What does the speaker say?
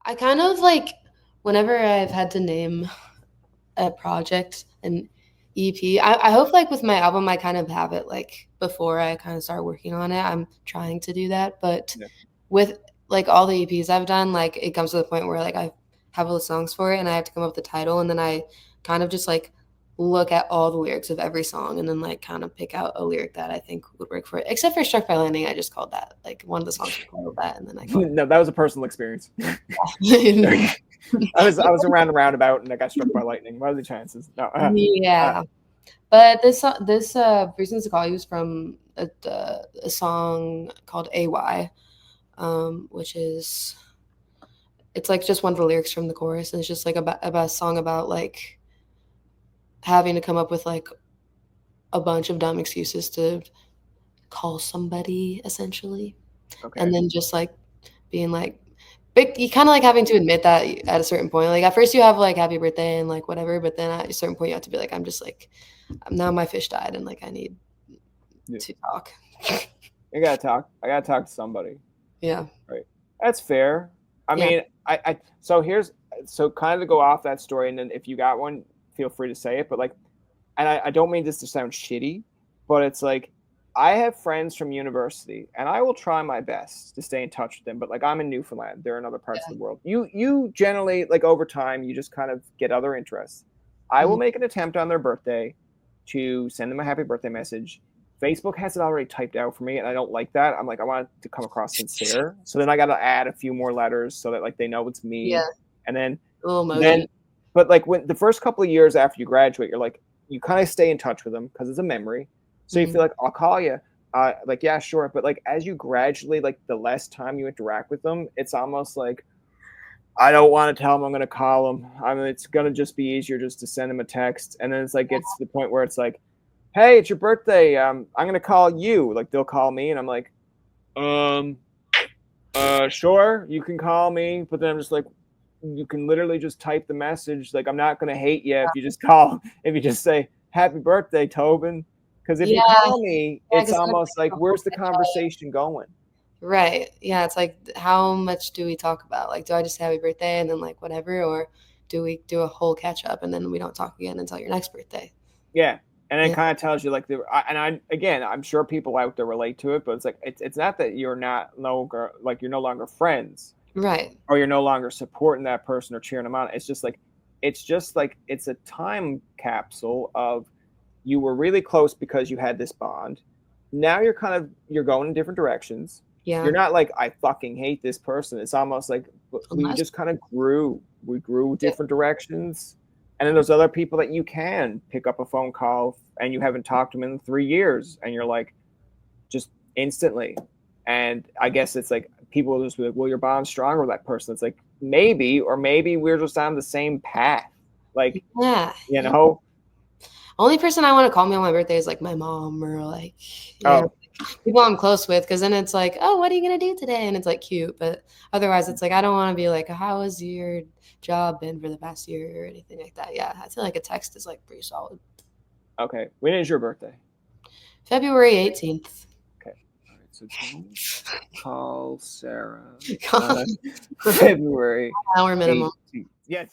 I kind of like whenever I've had to name a project an EP. I hope like with my album I kind of have it like before I kind of start working on it. I'm trying to do that, but Yeah. with like all the EPs I've done, like it comes to the point where like I have all the songs for it and I have to come up with the title and then I kind of just like look at all the lyrics of every song and then like kind of pick out a lyric that I think would work for it. Except for Struck by Lightning, I just called that like one of the songs was called that and then I called No, that was a personal experience. it. I was around a roundabout and I got struck by lightning. What are the chances? No. Uh, Yeah. But this Reasons to Call You was from a song called AY, which is it's like just one of the lyrics from the chorus, and it's just like about a song about like having to come up with like a bunch of dumb excuses to call somebody essentially, okay. and then just like being like, but you kind of like having to admit that at a certain point. Like at first you have like happy birthday and like whatever, but then at a certain point you have to be like, I'm just like now my fish died and like I need Yeah. to talk. I gotta talk. I gotta talk to somebody. Yeah. Right. That's fair. I Yeah. mean, so kind of to go off that story, and then if you got one, feel free to say it. But like, and I don't mean this to sound shitty, but it's like I have friends from university, and I will try my best to stay in touch with them. But like, I'm in Newfoundland; they're in other parts of Yeah. the world. You generally like over time, you just kind of get other interests. I will Mhm. make an attempt on their birthday to send them a happy birthday message. Facebook has it already typed out for me, and I don't like that. I'm like, I want it to come across sincere. So then I got to add a few more letters so that like they know it's me. Yeah. And then A little then emoji. but like when the first couple of years after you graduate, you're like you kind of stay in touch with them because it's a memory. So you feel Mhm. like I'll call you. Like yeah, sure. But like as you gradually like the less time you interact with them, it's almost like I don't want to tell them I'm going to call them. I mean, it's going to just be easier just to send them a text. And then it's like it's the point where it's like, hey, it's your birthday. I'm going to call you. Like they'll call me, and I'm like, um, sure, you can call me. But then I'm just like, you can literally just type the message. Like I'm not going to hate you if you just call. If you just say happy birthday, Tobin. Because if you Yeah. call me, Yeah, it's 'cause then almost like the whole where's the catch up. conversation going? Right. Yeah, it's like how much do we talk about? Like, do I just say happy birthday and then like whatever, or do we do a whole catch up and then we don't talk again until your next birthday? Yeah, and it Yeah. kind of tells you like and I again I'm sure people out there relate to it, but it's like it's not that you're not no longer like you're no longer friends Right. or you're no longer supporting that person or cheering them on. It's just like it's a time capsule of you were really close because you had this bond. Now you're going in different directions. You're Yeah. not like I fucking hate this person. It's almost like we Unless just kind of grew. We grew yeah. different directions. And then there's other people that you can pick up a phone call and you haven't talked to them in 3 years and you're like just instantly. And I guess it's like people will just be like, well, your bond's stronger with that person. It's like maybe, or maybe we're just on the same path. Like, Yeah. you Yeah. know, Only person I want to call me on my birthday is like my mom or like yeah, oh, people I'm close with because then it's like, oh, what are you gonna do today? And it's like cute, but otherwise it's like I don't want to be like, how has your job been for the past year or anything like that. Yeah, I feel like a text is like pretty solid. okay. When is your birthday? February 18th. Okay. All right. So don't call Sarah Hour on February minimum. 18th. Yes.